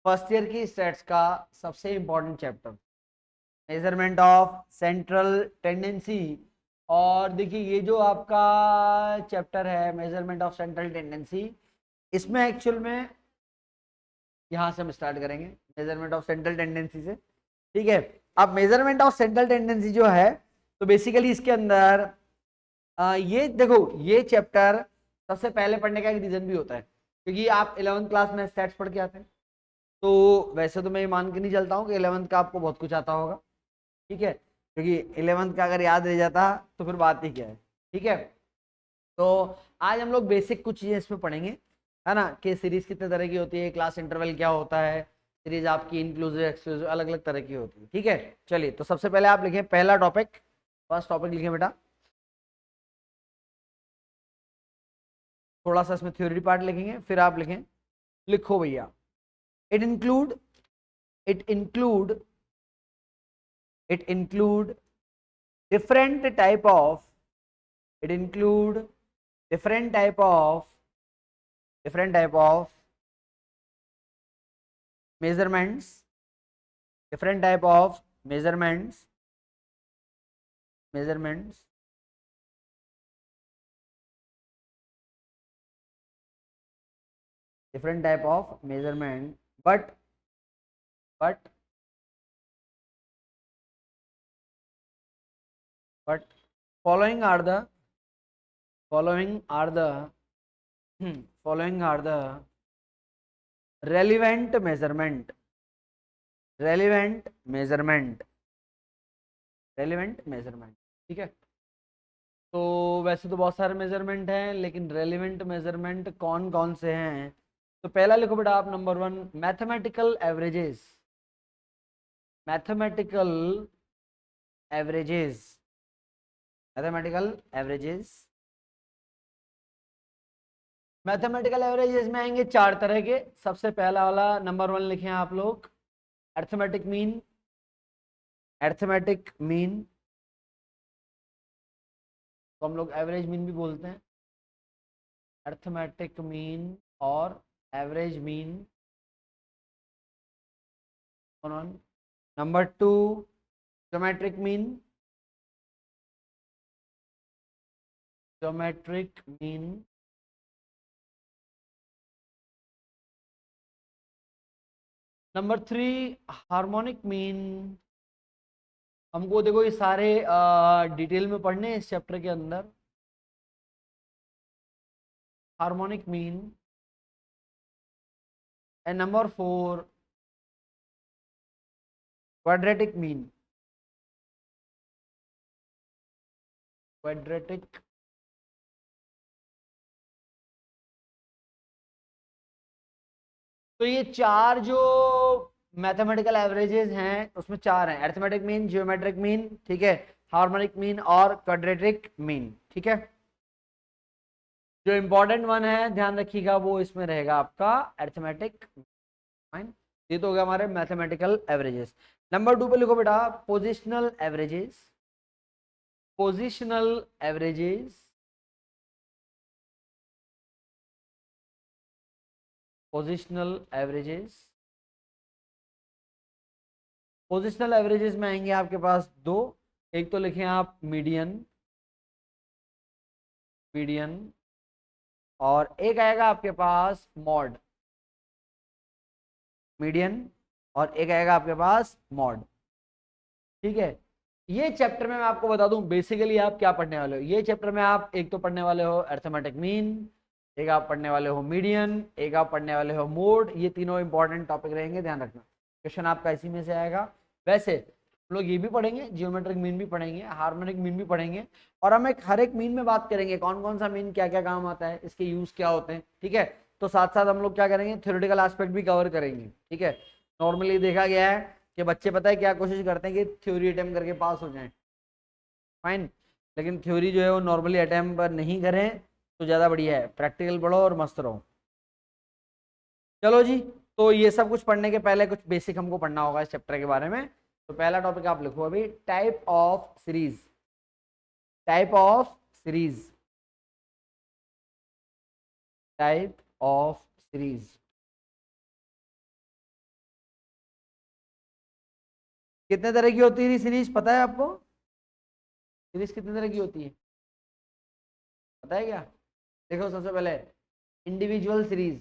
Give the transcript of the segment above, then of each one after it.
First year की stats का सबसे important chapter, measurement of central tendency. और देखिए ये जो आपका चैप्टर है मेजरमेंट ऑफ सेंट्रल टेंडेंसी, इसमें एक्चुअल में यहाँ से हम स्टार्ट करेंगे मेजरमेंट ऑफ सेंट्रल टेंडेंसी से। ठीक है, अब मेजरमेंट ऑफ सेंट्रल टेंडेंसी जो है, तो बेसिकली इसके अंदर ये देखो, ये चैप्टर सबसे पहले पढ़ने का एक रीजन भी होता है, क्योंकि आप 11th क्लास में स्टैट्स पढ़ के आते हैं। तो वैसे तो मैं ये मान के नहीं चलता हूँ कि 11th का आपको बहुत कुछ आता होगा, ठीक है, क्योंकि 11th का अगर याद रह जाता तो फिर बात ही क्या है। ठीक है, तो आज हम लोग बेसिक कुछ चीजें इसमें पढ़ेंगे, है ना, कि सीरीज कितने तरह की होती है, क्लास इंटरवल क्या होता है, सीरीज आपकी इंक्लूसिव एक्सक्लूसिव अलग अलग तरह की होती है। ठीक है, चलिए तो सबसे पहले आप लिखें पहला टॉपिक, फर्स्ट टॉपिक लिखें बेटा। थोड़ा सा इसमें थ्योरी पार्ट लिखेंगे, फिर आप लिखें, लिखो भैया, it include, it include, it include different type of, it include different type of, different type of measurements, different type of measurements, measurements, different type of measurement, but but following are the, following are the following are the relevant measurement, relevant measurement, relevant measurement। ठीक है, तो वैसे तो बहुत सारे measurement हैं, लेकिन relevant measurement कौन कौन से हैं? तो पहला लिखो बेटा आप, number 1, mathematical averages, mathematical averages, mathematical averages. Mathematical averages में आएंगे चार तरह के। सबसे पहला वाला नंबर 1 लिखे आप लोग, अर्थमेटिक मीन, अर्थमेटिक मीन तो हम लोग एवरेज मीन भी बोलते हैं, अर्थमेटिक मीन और average mean. Number 2, geometric mean, geometric mean. Number 3, harmonic mean. हमको देखो ये सारे डिटेल में पढ़ने हैं इस चैप्टर के अंदर। Harmonic mean. And number 4, quadratic mean, quadratic. तो ये चार जो मैथमेटिकल एवरेजेस हैं उसमें चार हैं, अरिथमेटिक मीन, जियोमेट्रिक मीन, ठीक है, हार्मोनिक मीन और क्वाड्रेटिक मीन। ठीक है, जो इंपॉर्टेंट वन है ध्यान रखिएगा वो इसमें रहेगा आपका अरिथमेटिक मीन। ये तो हो गया हमारे मैथमेटिकल एवरेजेस। नंबर 2 पे लिखो बेटा, positional averages, positional averages, positional averages. Positional averages में आएंगे आपके पास दो, एक तो लिखें आप मीडियन, मीडियन, और एक आएगा आपके पास मॉड, मीडियन, और एक आएगा आपके पास मॉड। ठीक है, ये चैप्टर में मैं आपको बता दूं बेसिकली आप क्या पढ़ने वाले हो। ये चैप्टर में आप एक तो पढ़ने वाले हो अरिथमेटिक मीन, एक आप पढ़ने वाले हो मीडियन, एक आप पढ़ने वाले हो मोड। ये तीनों इंपॉर्टेंट टॉपिक रहेंगे, ध्यान रखना, क्वेश्चन आपका इसी में से आएगा। वैसे हम लोग ये भी पढ़ेंगे, जियोमेट्रिक मीन भी पढ़ेंगे, हार्मोनिक मीन भी पढ़ेंगे, और हम एक हर एक मीन में बात करेंगे कौन कौन सा मीन क्या क्या काम आता है, इसके यूज क्या होते हैं। ठीक है, तो साथ साथ हम लोग क्या करेंगे, थ्योरेटिकल एस्पेक्ट भी कवर करेंगे। ठीक है, नॉर्मली देखा गया है कि बच्चे पता है क्या कोशिश करते हैं कि थ्योरी अटेम्प्ट करके पास हो जाएं, फाइन, लेकिन थ्योरी जो है वो नॉर्मली अटेम्प्ट पर नहीं करें तो ज़्यादा बढ़िया है, प्रैक्टिकल पढ़ो और मस्त रहो। चलो जी, तो ये सब कुछ पढ़ने के पहले कुछ बेसिक हमको पढ़ना होगा इस चैप्टर के बारे में। तो पहला टॉपिक आप लिखो अभी, type of series, type of series, type of series. कितने तरह की होती है सीरीज, पता है आपको? सीरीज कितने तरह की होती है पता है क्या? देखो सबसे पहले इंडिविजुअल सीरीज,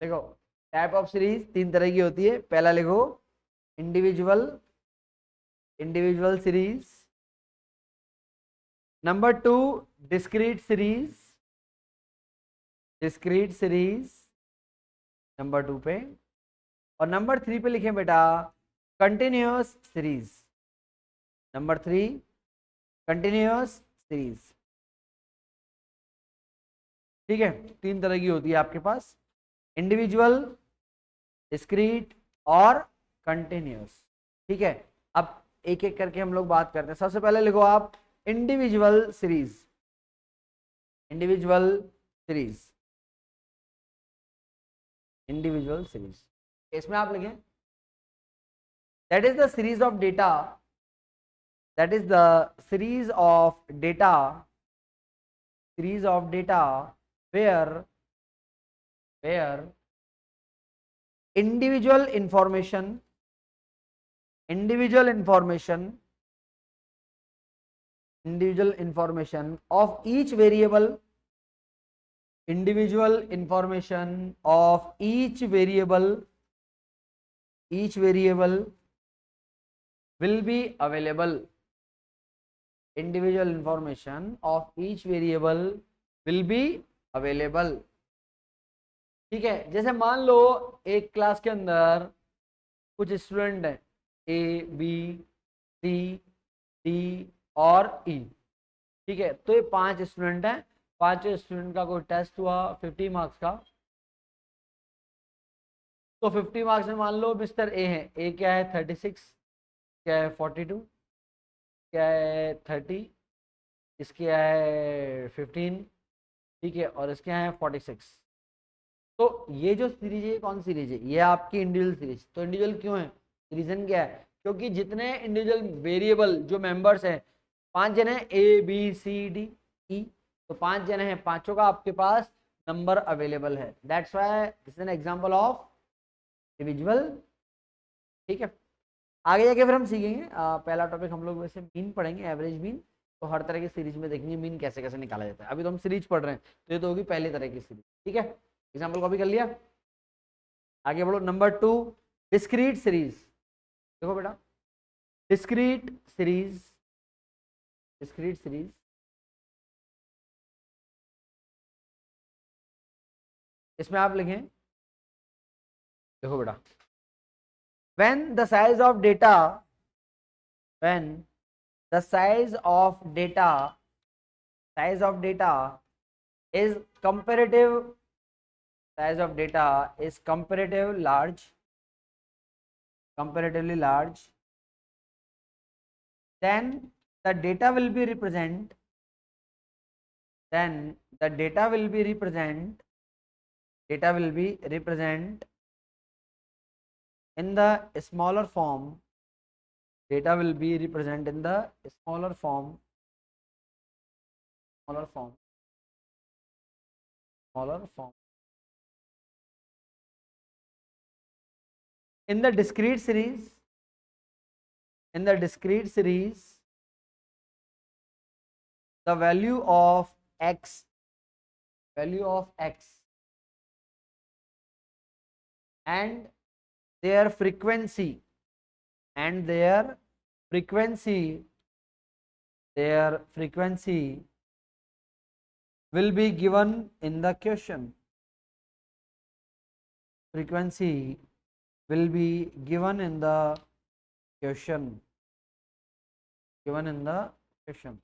देखो टाइप ऑफ सीरीज 3 तरह की होती है। पहला लिखो individual, individual series. Number 2 discrete series, discrete series number 2 पे। और नंबर 3 पे लिखें बेटा continuous series, number 3 continuous series. ठीक है, 3 तरह की होती है आपके पास, इंडिविजुअल, डिस्क्रीट और कंटिन्यूअस। ठीक है, अब एक एक करके हम लोग बात करते हैं। सबसे पहले लिखो आप individual series, individual series, individual series. इसमें आप लिखें that is the series of data, that is the series of data, series of data where individual information, individual information, individual information of each variable, individual information of each variable, each variable will be available, individual information of each variable will be available। ठीक है, जैसे मान लो एक class के अंदर कुछ student हैं A B C D और ई। ठीक है, तो ये 5 स्टूडेंट हैं, 5 स्टूडेंट का कोई टेस्ट हुआ 50 मार्क्स का। तो 50 मार्क्स में मान लो मिस्टर ए है, ए क्या है 36, क्या है 42, क्या है 30, इसके है 15, ठीक है, और इसके हैं 46। तो ये जो सीरीज है कौन सी सीरीज है? ये आपकी इंडिविजुअल सीरीज। तो इंडिविजुअल क्यों है? रीजन क्या है? क्योंकि जितने इंडिविजुअल वेरिएबल जो मेंबर्स हैं, 5 जने A B C D E, तो 5 जने हैं, पांचों का आपके पास नंबर अवेलेबल है। That's why this is an example of individual. ठीक है, आगे जाके फिर हम सीखेंगे पहला टॉपिक हम लोग वैसे मीन पढ़ेंगे, एवरेज मीन। तो हर तरह की सीरीज में देखेंगे मीन कैसे कैसे निकाला जाता है। अभी तो हम सीरीज पढ़ रहे हैं, तो ये तो होगी पहले तरह की सीरीज। ठीक है, एग्जाम्पल कॉपी कर लिया, आगे बढ़ो। Number 2 discrete series. देखो बेटा डिस्क्रीट सीरीज, डिस्क्रीट सीरीज इसमें आप लिखें, देखो बेटा when the size of data, when the size of data, size of data is comparative, size of data is comparative large, comparatively large, then the data will be represent, then the data will be represent, data will be represent in the smaller form, data will be represent in the smaller form, smaller form, smaller form. In the discrete series, in the discrete series, the value of x, value of x and their frequency, and their frequency, their frequency will be given in the question, frequency will be given in the question, given in the question.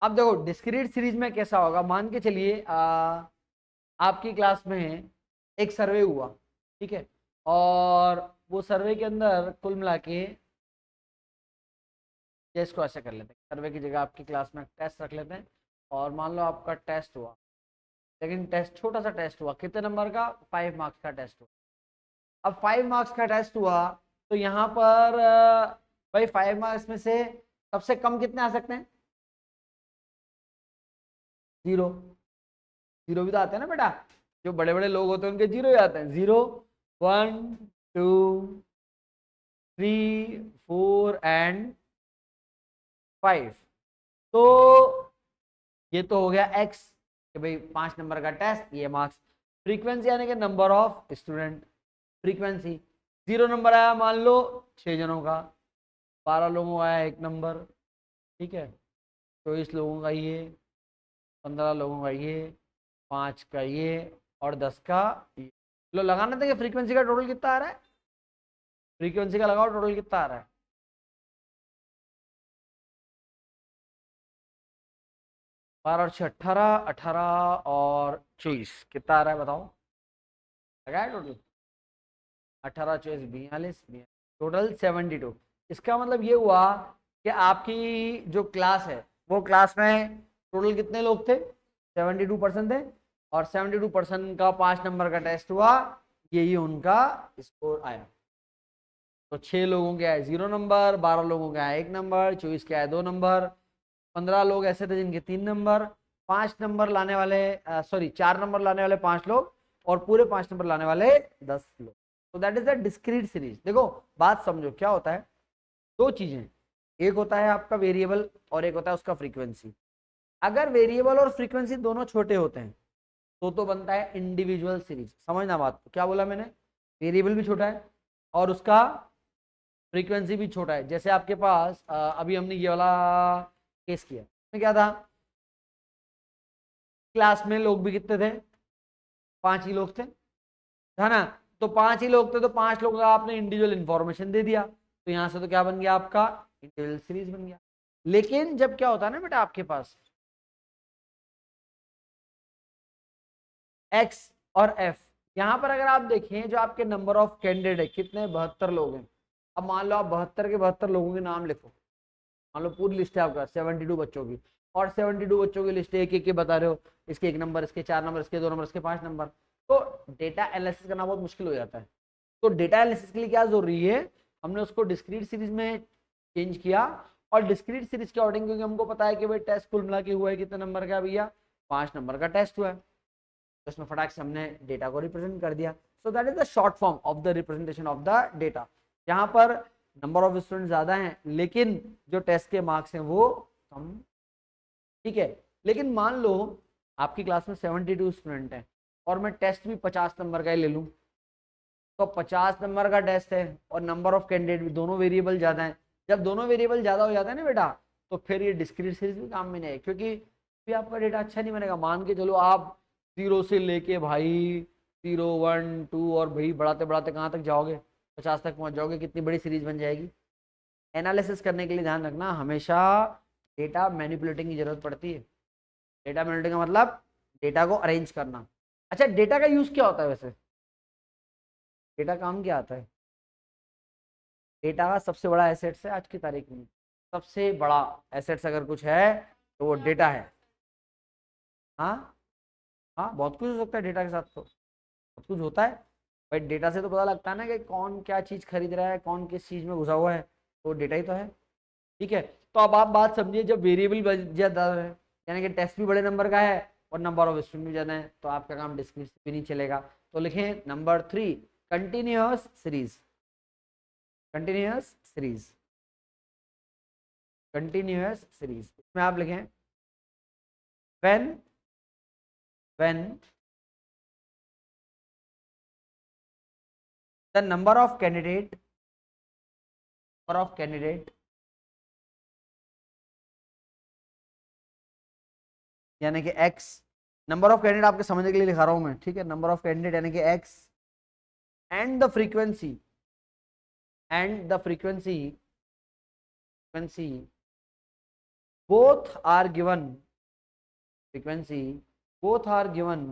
अब देखो discrete series में कैसा होगा, मान के चलिए आपकी class में एक सर्वे हुआ, ठीक है, और वो सर्वे के अंदर कुल मिला के, इसको ऐसे कर लेते हैं, सर्वे की जगह आपकी क्लास में टेस्ट रख लेते हैं। और मान लो आपका टेस्ट हुआ, लेकिन टेस्ट छोटा सा टेस्ट हुआ, कितने नंबर का? 5 मार्क्स का टेस्ट हुआ। अब 5 मार्क्स का टेस्ट हुआ, तो यहाँ पर भाई 5 मार्क्स में से सबसे कम कितने आ सकते हैं? 0। जीरो भी तो आते हैं ना बेटा, जो बड़े बड़े लोग होते हैं उनके जीरो ही आते हैं, 0 1 2 3 4 एंड 5। तो ये तो हो गया एक्स कि भाई 5 नंबर का टेस्ट, ये मार्क्स। फ्रीक्वेंसी यानी कि number of student, frequency 0 number आया मान लो 6 जनों का, 12 लोगों का आया 1 नंबर, ठीक है, 24 लोगों का ये, 15 लोगों का ये, 5 का ये और 10 का ये। लो लगाना था कि फ्रीक्वेंसी का टोटल कितना आ रहा है, फ्रीक्वेंसी का लगाओ टोटल कितना आ रहा है। 12 और 6 18, 18 और 24 कितना आ रहा है बताओ, लगाया टोटल, 18 24 42, टोटल 72। इसका मतलब ये हुआ कि आपकी जो क्लास है वो क्लास में टोटल कितने लोग थे, 72% थे, और 72% का 5 नंबर का टेस्ट हुआ, यही उनका स्कोर आया। तो 6 लोगों के आए 0 नंबर, 12 लोगों के आए 1 नंबर, 24 के आए 2 नंबर, 15 लोग ऐसे थे जिनके 3 नंबर, 5 नंबर लाने वाले, सॉरी 4 नंबर लाने वाले 5 लोग, और पूरे 5 नंबर लाने वाले 10 लोग। तो that is the discrete series. देखो बात समझो क्या होता है, दो चीजें, एक होता है आपका वेरिएबल और एक होता है उसका फ्रीक्वेंसी। अगर वेरिएबल और फ्रीक्वेंसी दोनों छोटे होते हैं तो बनता है इंडिविजुअल सीरीज। समझना बात को, क्या बोला मैंने, वेरिएबल भी छोटा है और उसका फ्रीक्वेंसी भी छोटा है। जैसे आपके पास अभी हमने ये वाला केस किया, क्या था, क्लास में लोग भी कितने थे, 5 ही लोग थे, है ना। तो 5 ही लोग थे तो 5 लोगों का आपने इंडिविजुअल इंफॉर्मेशन दे दिया, तो यहां से तो क्या बन गया आपका इंडिविजुअल सीरीज बन गया। लेकिन जब क्या होता है ना बेटा आपके पास एक्स और एफ, यहां पर अगर आप देखें जो आपके नंबर ऑफ कैंडिडेट है कितने, 72 लोग हैं। अब मान लो आप 72 के 72 लोगों के नाम लिखो, मान लो पूरी लिस्ट है आपका 72 बच्चों की, और 72 बच्चों की लिस्ट एक एक के बता रहे हो, इसके 1 नंबर, इसके 4 नंबर, इसके 2 नंबर, इसके 5 नंबर, तो डेटा एनालिसिस करना बहुत मुश्किल हो जाता है। तो डेटा एनालिसिस के लिए क्या जरूरी है, हमने उसको डिस्क्रीट सीरीज में चेंज किया, और डिस्क्रीट सीरीज के अकॉर्डिंग, क्योंकि हमको पता है कि भाई टेस्ट कुल मिला के हुआ है कितने नंबर का भैया, 5 नंबर का टेस्ट हुआ है, तो इसमें फटाक से हमने डेटा को रिप्रेजेंट कर दिया। So that is the short form of the representation of the data. यहाँ पर नंबर ऑफ स्टूडेंट ज्यादा हैं लेकिन जो टेस्ट के मार्क्स हैं वो कम, ठीक है। लेकिन मान लो आपकी क्लास में 72 स्टूडेंट हैं और मैं टेस्ट भी 50 नंबर का ही ले लूँ, तो 50 नंबर का टेस्ट है और नंबर ऑफ कैंडिडेट भी, दोनों वेरिएबल ज्यादा है। जब दोनों वेरिएबल ज्यादा हो जाता है ना बेटा, तो फिर ये डिस्क्रीट सीरीज भी काम में नहीं है, क्योंकि भी आपका डेटा अच्छा नहीं बनेगा। मान के चलो आप 0 से लेके भाई 0 1 2 और भाई बढ़ाते बढ़ाते कहाँ तक जाओगे, 50 तक पहुंच जाओगे, कितनी बड़ी सीरीज बन जाएगी। एनालिसिस करने के लिए ध्यान रखना हमेशा डेटा मैनिपुलेटिंग की जरूरत पड़ती है। डेटा मैनिपुलेटिंग का मतलब डेटा को अरेंज करना। अच्छा डेटा का यूज क्या होता है वैसे, डेटा काम क्या आता है, डेटा का सबसे बड़ा एसेट्स है आज की तारीख में, सबसे बड़ा एसेट्स अगर कुछ है तो वो डेटा है। हाँ, हाँ बहुत कुछ हो सकता है डेटा के साथ, तो बहुत कुछ होता है भाई। डेटा से तो पता लगता है ना कि कौन क्या चीज खरीद रहा है, कौन किस चीज में घुसा हुआ है, तो डेटा ही तो है, ठीक है। तो अब आप बात समझिए, जब वेरिएबल ज्यादा है यानी कि टेस्ट भी बड़े नंबर का है और नंबर ऑफ स्टूडेंट भी ज्यादा है, तो आपका काम डिस्क्रीट भी नहीं चलेगा। तो लिखें number 3, continuous series, continuous series, continuous series. इसमें आप लिखें when the number of candidate यानी कि x, नंबर ऑफ कैंडिडेट आपके समझने के लिए लिखा रहा हूं मैं, ठीक है, नंबर ऑफ कैंडिडेट यानी कि x, and the frequency, and the frequency both are given, frequency both are given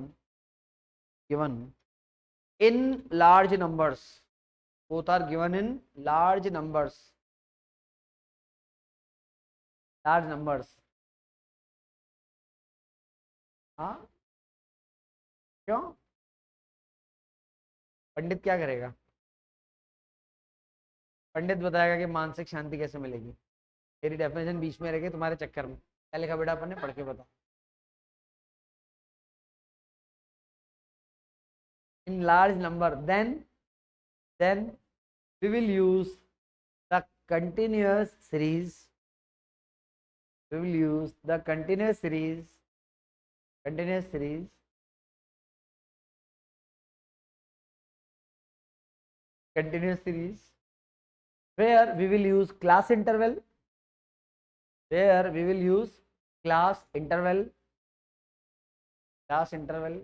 in large numbers, both are given in large numbers, large numbers। हाँ, क्यों, पंडित क्या करेगा, पंडित बताएगा कि मानसिक शांति कैसे मिलेगी। तेरी डेफिनेशन बीच में रह गई तुम्हारे चक्कर में, क्या लिखा बेटा अपन ने, पढ़ के बता। in large number, then we will use the continuous series. We will use the continuous series, continuous series, continuous series, where we will use class interval, where we will use class interval, class interval,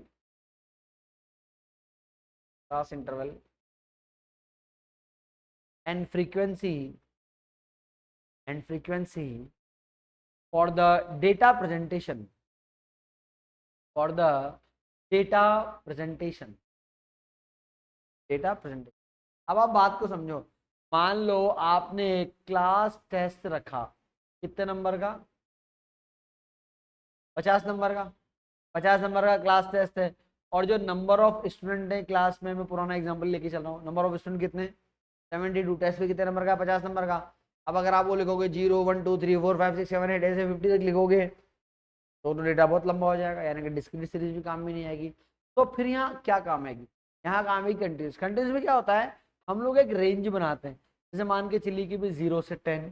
class interval, and frequency, and frequency for the data presentation, for the data presentation, data presentation. अब आप बात को समझो, मान लो आपने एक class test रखा, कितने नंबर का, 50 नंबर का, 50 नंबर का क्लास टेस्ट है, और जो नंबर ऑफ स्टूडेंट है क्लास में, मैं पुराना एग्जांपल लेके चल रहा हूँ, नंबर ऑफ स्टूडेंट कितने, 72, टेस्ट पे कितने नंबर का, 50 नंबर का। अब अगर आप वो लिखोगे 0 1 2 3 4 5 6 7 8 ऐसे 50 तक लिखोगे तो डेटा बहुत लंबा हो जाएगा, यानी कि डिस्क्रीट सीरीज भी काम में नहीं आएगी। तो फिर यहाँ क्या काम आएगी, यहाँ काम है कंटिन्यूस। कंटिन्यूस में क्या होता है, हम लोग एक रेंज बनाते हैं, जैसे मान के चलिए कि भाई 0 से 10,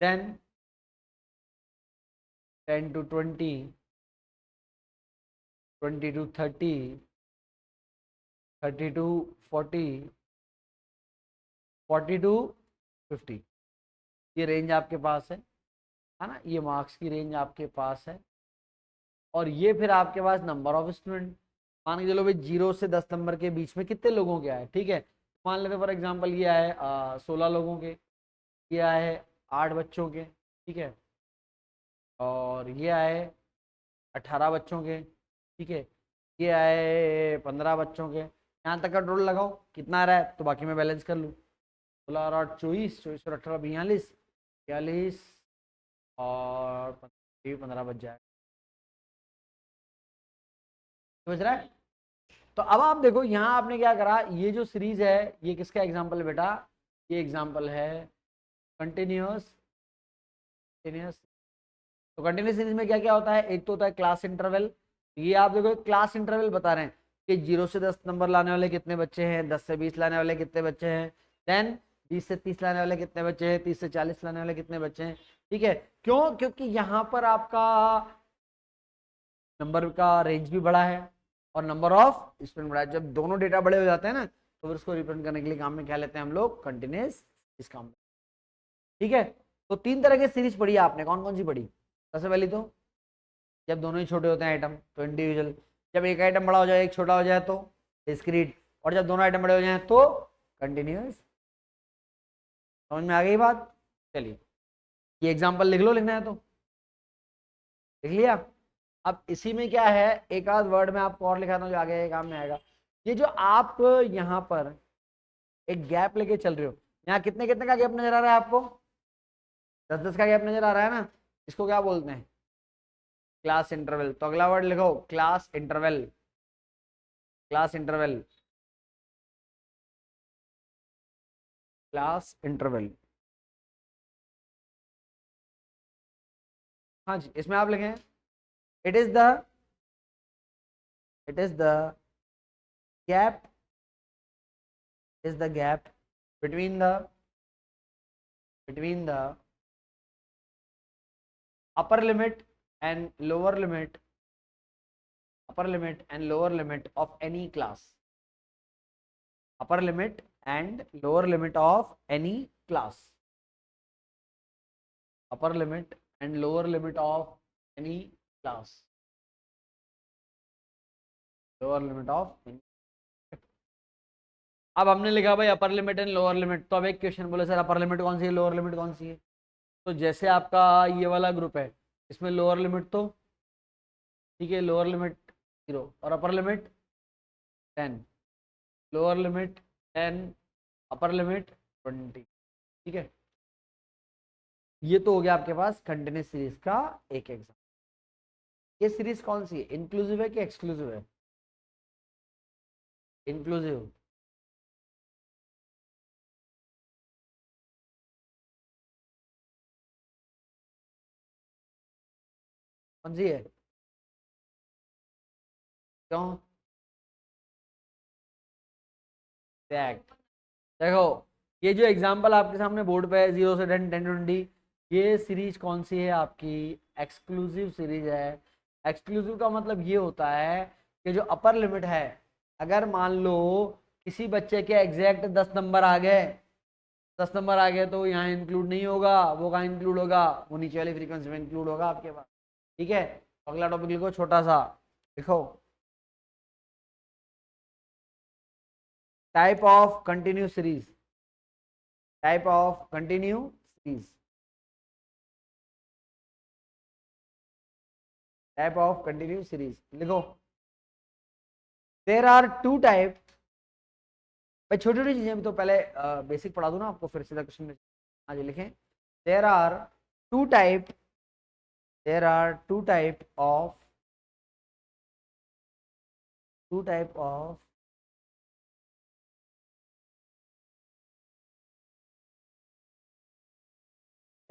10 10 to 20, 20 to 30, 30 to 40, 40 to 50, ये रेंज आपके पास है ना, ये मार्क्स की रेंज आपके पास है। और ये फिर आपके पास नंबर ऑफ स्टूडेंट, मान के चलो भाई 0 से 10 नंबर के बीच में कितने लोगों के आए, ठीक है, मान लेते फॉर एग्जांपल ये आए 16 लोगों के, ये आए 8 बच्चों के, ठीक है, और ये आए 18 बच्चों के, ठीक है, ये आए 15 बच्चों के, यहाँ तक का टोटल लगाओ कितना आ रहा है, तो बाकी मैं बैलेंस कर लूँ, 16 और 8 24, 24 और 18 42, 42 और 15 बच जाएगा, समझ रहा है। तो अब आप देखो यहाँ आपने क्या करा, ये जो सीरीज है ये किसका एग्जाम्पल है बेटा, ये एग्जाम्पल है कंटिन्यूस, कंटिन्यूस। तो कंटिन्यूस सीरीज में क्या क्या होता है, एक तो होता है क्लास इंटरवल, ये आप देखो क्लास इंटरवल बता रहे हैं कि 0 से 10 नंबर लाने वाले कितने बच्चे हैं, 10 से 20 लाने वाले कितने बच्चे हैं, देन 20 से 30 लाने वाले कितने बच्चे हैं, 30 से 40 लाने वाले कितने बच्चे हैं, ठीक है। क्यों, क्योंकि यहाँ पर आपका नंबर का रेंज भी बड़ा है और नंबर ऑफ स्टूडेंट बड़ा है। जब दोनों डेटा बड़े हो जाते हैं ना, तो फिर उसको रिप्रेजेंट करने के लिए काम में क्या लेते हैं हम लोग, कंटिन्यूस इस काम में, ठीक है। तो 3 तरह की सीरीज पढ़ी है आपने, कौन कौन सी पढ़ी, सबसे पहली तो जब दोनों ही छोटे होते हैं आइटम तो इंडिविजुअल, जब एक आइटम बड़ा हो जाए एक छोटा हो जाए तो डिस्क्रीट, और जब दोनों आइटम बड़े हो जाए तो कंटिन्यूस। समझ में आ गई बात, चलिए ये एग्जांपल लिख लो, लिखना है तो लिख लिया। अब इसी में क्या है, एक आध वर्ड में आपको और लिखाता हूँ जो आगे काम में आएगा। ये जो आप यहाँ पर एक गैप लेके चल रहे हो, यहाँ कितने कितने का गैप नजर आ रहा है आपको, 10 10 का गैप नजर आ रहा है ना, इसको क्या बोलते हैं, क्लास इंटरवल। तो अगला वर्ड लिखो class interval, class interval, class interval. हाँ जी, इसमें आप लिखें it is the, it is the gap, is the gap between the, between the upper limit and lower limit, upper limit and lower limit of any class, upper limit and lower limit of any class, upper limit and lower limit of any class, lower limit of any। अब हमने लिखा भाई upper limit and lower limit, तो अब एक question बोले sir upper limit कौन सी है, लोअर लिमिट कौन सी है, तो जैसे आपका ये वाला ग्रुप है इसमें लोअर लिमिट तो ठीक है, लोअर लिमिट 0 और upper limit 10, lower limit 10, upper limit 20, ठीक है। ये तो हो गया आपके पास कंटिन्यूस सीरीज का एक एग्जाम। ये सीरीज कौन सी है, इंक्लूसिव है कि एक्सक्लूसिव है, इंक्लूसिव, कौन सी है, क्यों, एग्जैक्ट। देखो ये जो एग्जांपल आपके सामने बोर्ड पे है 0 से 10, 10 to 20, ये सीरीज कौन सी है आपकी? एक्सक्लूसिव सीरीज है। एक्सक्लूसिव का मतलब ये होता है कि जो अपर लिमिट है, अगर मान लो किसी बच्चे के एग्जैक्ट 10 नंबर आ गए, 10 नंबर आ गए तो यहाँ इंक्लूड नहीं होगा, वो कहाँ इंक्लूड होगा? वो नीचे वाली फ्रीक्वेंसी में इंक्लूड होगा आपके पास। ठीक है, अगला टॉपिक लिखो छोटा सा, लिखो type of continue series. Type of continue series. Type of continue series लिखो। There are two type. भाई छोटी छोटी चीजें भी तो पहले बेसिक पढ़ा दूं ना आपको, फिर सीधा क्वेश्चन में आज लिखें। There are two type, there are two type of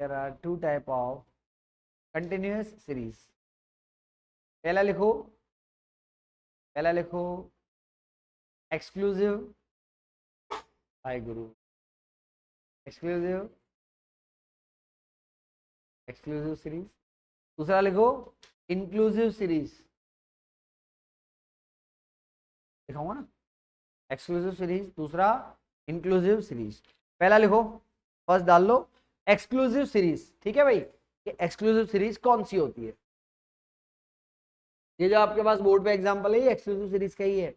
there are two type of continuous series. पहला लिखो, पहला लिखो एक्सक्लूसिव, हाय गुरु, एक्सक्लूसिव, एक्सक्लूसिव सीरीज। दूसरा लिखो इंक्लूसिव सीरीज, लिखाऊंगा ना, एक्सक्लूसिव सीरीज, दूसरा इंक्लूसिव सीरीज। पहला लिखो, फर्स्ट डाल लो एक्सक्लूसिव सीरीज। ठीक है भाई, ये एक्सक्लूसिव सीरीज कौन सी होती है? ये जो आपके पास बोर्ड पे एग्जांपल है ये एक्सक्लूसिव सीरीज का ही है।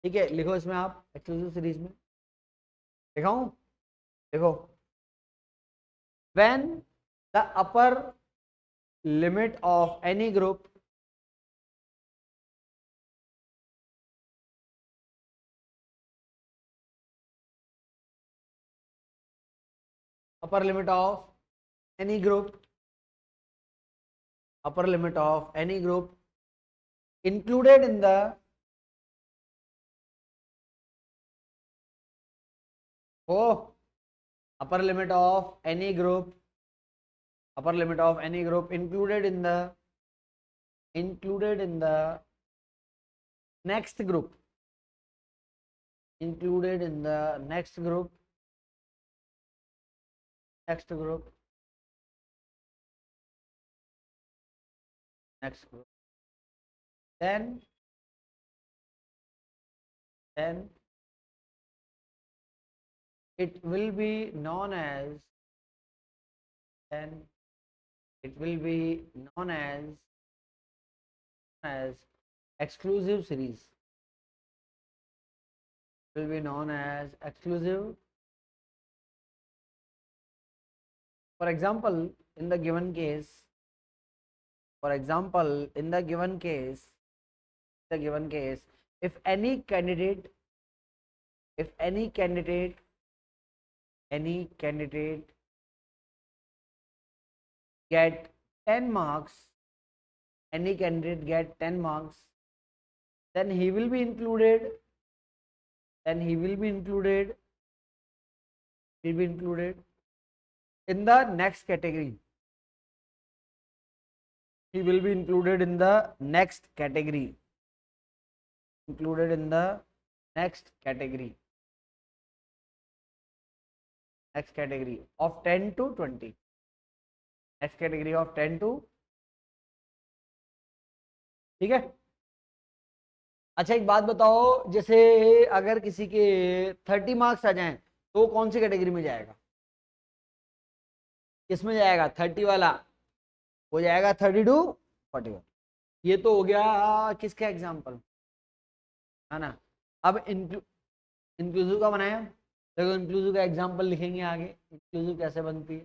ठीक है, लिखो इसमें आप एक्सक्लूसिव सीरीज में, लिखाऊं? देखो, when the upper limit of any group, upper limit of any group, upper limit of any group included in the oh upper limit of any group, upper limit of any group included in the next group, included in the next group, next group, next group, then it will be known as, then it will be known as exclusive series, will be known as exclusive. For example, in the given case, for example, in the given case, if any candidate, if any candidate get 10 marks, any candidate get 10 marks, then he will be included, then he will be included, will be included in the next category. He will be included in the next category, included in the next category, next category of 10 to 20, next category of 10 to, ठीक है। अच्छा एक बात बताओ, जैसे अगर किसी के 30 मार्क्स आ जाएं तो कौन सी कैटेगरी में जाएगा? किसमें जाएगा? 30 वाला हो जाएगा 32 41। ये तो हो गया किसका एग्जाम्पल, है ना। अब इंक्लूसिव का बनाया, देखो इंक्लूसिव का एग्जाम्पल लिखेंगे आगे, इंक्लूसिव कैसे बनती है।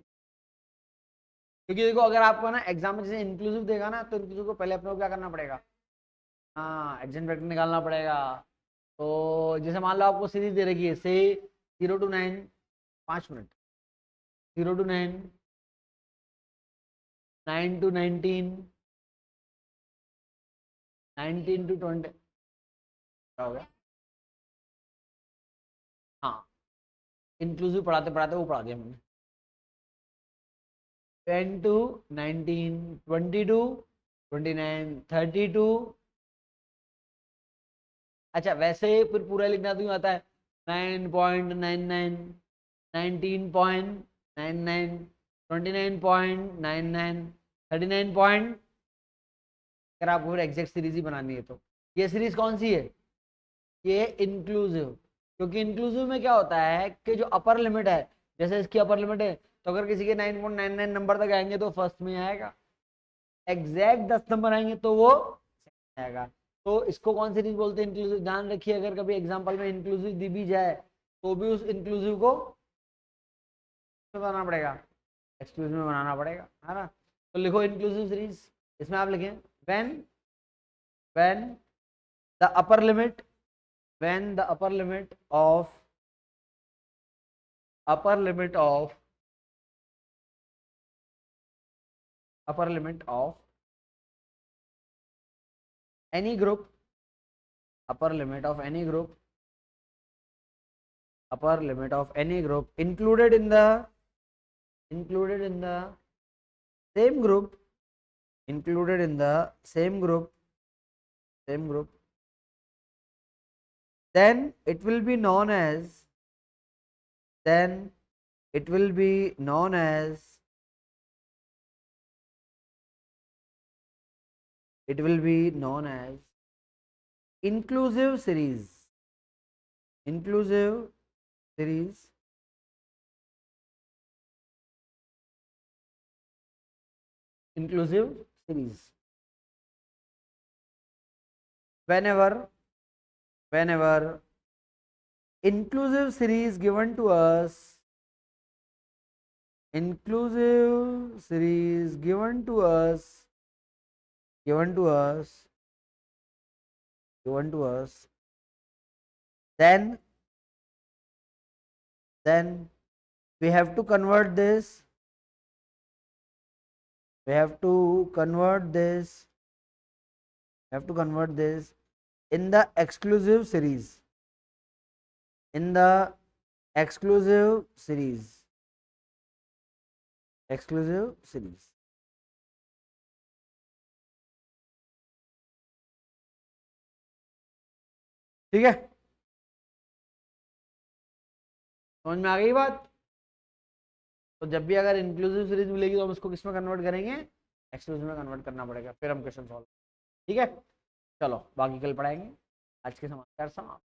क्योंकि देखो अगर आपको ना एग्जाम में जैसे इंक्लूसिव देगा ना, तो इंक्लूसिव को पहले अपने को क्या करना पड़ेगा? हाँ, एडजेंट फैक्टर निकालना पड़ेगा। तो जैसे मान लो आपको सीरीज दे रखी है से 0 to 9, 5 minute, 0 to 9, 9 to 19, 19 to 20, क्या हो गया? हाँ, इंक्लूसिव पढ़ाते पढ़ाते वो पढ़ा दिया मैंने। 10 to 19, 20 to 29, 32। अच्छा वैसे फिर पूरा लिखना तो यूं आता है 9.99, 19.99, 29.99, 39 पॉइंट, अगर आपको एग्जैक्ट सीरीज ही बनानी है तो ये सीरीज कौन सी है? ये इंक्लूसिव, क्योंकि इंक्लूसिव में क्या होता है कि जो अपर लिमिट है, जैसे इसकी अपर लिमिट है, तो अगर किसी के 9.99 नंबर तक आएंगे तो फर्स्ट में आएगा, एग्जैक्ट 10 नंबर आएंगे तो वो आएगा। तो इसको कौन सी चीज बोलते हैं? इंक्लूसिव। ध्यान रखिए, अगर कभी एग्जांपल में इंक्लूसिव दी भी जाए तो भी उस इंक्लूसिव को बनाना पड़ेगा, एक्सक्लूसिव में बनाना पड़ेगा, है ना। तो लिखो इंक्लूसिव सीरीज, इसमें आप लिखें when the upper limit, when the upper limit of upper limit of upper limit of any group, upper limit of any group, upper limit of any group included in the same group, included in the same group, then it will be known as, then it will be known as, it will be known as inclusive series, inclusive series, inclusive series. Whenever inclusive series given to us, inclusive series given to us, given to us, given to us, then we have to convert this, we have to convert this, have to convert this in the exclusive series, in the exclusive series, exclusive series. ठीक है, समझ में आ गई बात? तो जब भी अगर इंक्लूसिव सीरीज मिलेगी तो हम इसको किस में कन्वर्ट करेंगे? एक्सक्लूसिव में कन्वर्ट करना पड़ेगा, फिर हम क्वेश्चन सॉल्व। ठीक है, चलो बाकी कल पढ़ाएंगे। आज के समाचार समाप्त।